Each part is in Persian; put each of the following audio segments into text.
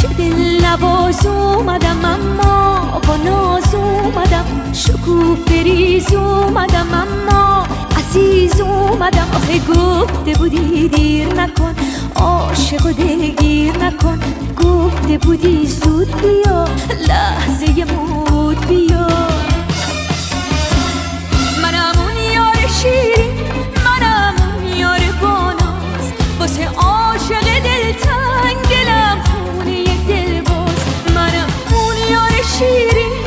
چه دل نواز اومدم اما با ناز اومدم، شکوفه ریز اومدم اما عزیز اومدم. آخه گفته بودی دیر نکن، عاشق و دلگیر نکن، گفته بودی زود بیا، لحظه مود بیا. منم اون یار شیرین، منم اون یار باناز، واسه عاشق دلتنگ دلم خونه دلباز. منم اون یار شیرین،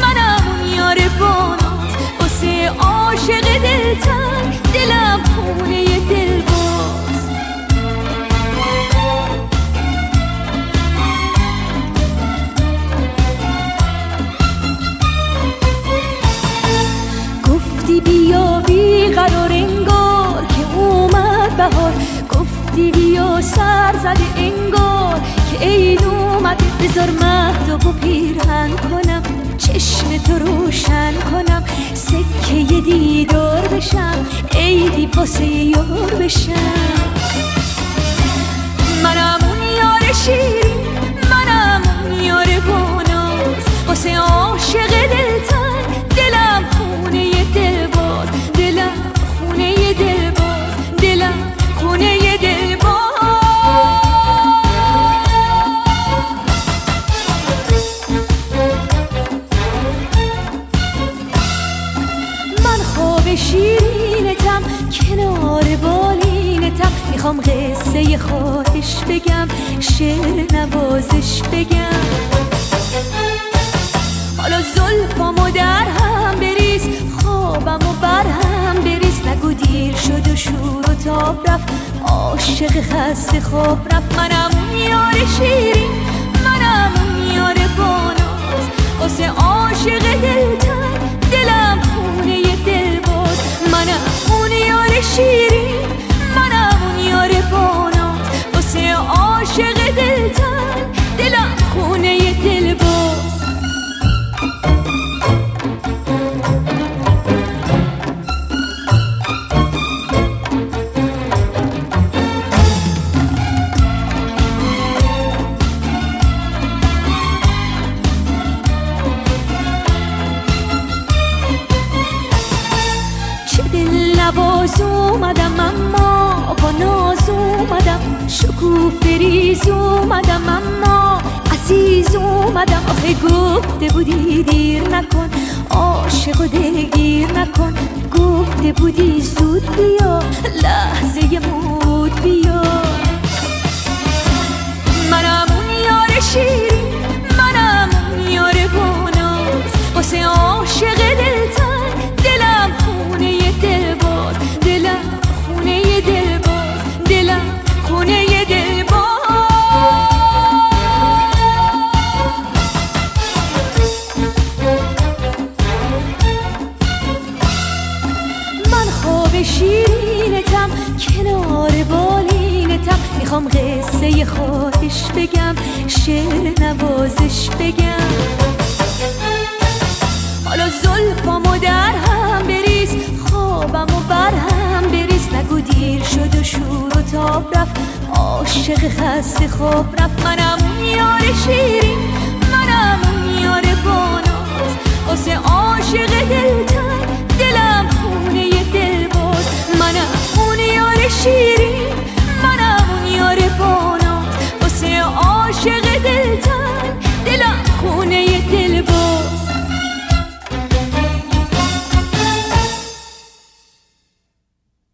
منم اون یار باناز، واسه عاشق دلتنگ دلم خونه دلباز. گفتی بیا بیقرار انگار که اومد بهار، گفتی بیا سر زده انگار که عید اومده. بذار مهتابو پیرهن کنم، چشم تو روشن کنم، سکه دیدار بشم، عیدی واسه یار بشم. منم اون یار شیرین، منم اون یار باناز، واسه عاشق دلتنگ دلم خونه دلباز، دلم خونه دلباز، دلم خونه دلباز. من خواب شیرینتم، کنار بالینتم، میخوام قصه خواهش بگم، شعر نوازش بگم. حالا زلفامو در هم بریز، خوابمو بر هم بریز، نگو دیر شد و شور و تاب رفت، عاشق خسته خواب رفت. منم اون یار شیرین، منم اون یار باناز، واسه عاشق دلتنگ دلم خونه دلباز. منم اون یار شیرین، منم اون یار باناز، واسه عاشق دلتنگ دلم خونه دلباز. نواز اومدم اما با ناز اومدم، شکوفه ریز اومدم اما عزیز اومدم. آخه گفته بودی دیر نکن، عاشق و دلگیر نکن، گفته بودی زود بیا، لحظه مود بیا. منم اون یار شیرین، منم اون یار باناز، واسه عاشق دلتنگ دلم خونه دلباز، دلم خونه دلباز، دلم خونه دلباز. من خواب شیرینتم، کنار بالینتم، میخوام قصه خواهش بگم، شعر نوازش بگم. حالا زلفامو در هم بریز، خوابمو بر هم بریز، نگو دیر شد و شور و تاب رفت، عاشق خسته خواب رفت. منم اون یار شیرین، منم اون یار باناز، واسه عاشق دلتنگ دلم خونه دلباز. منم اون یار شیرین،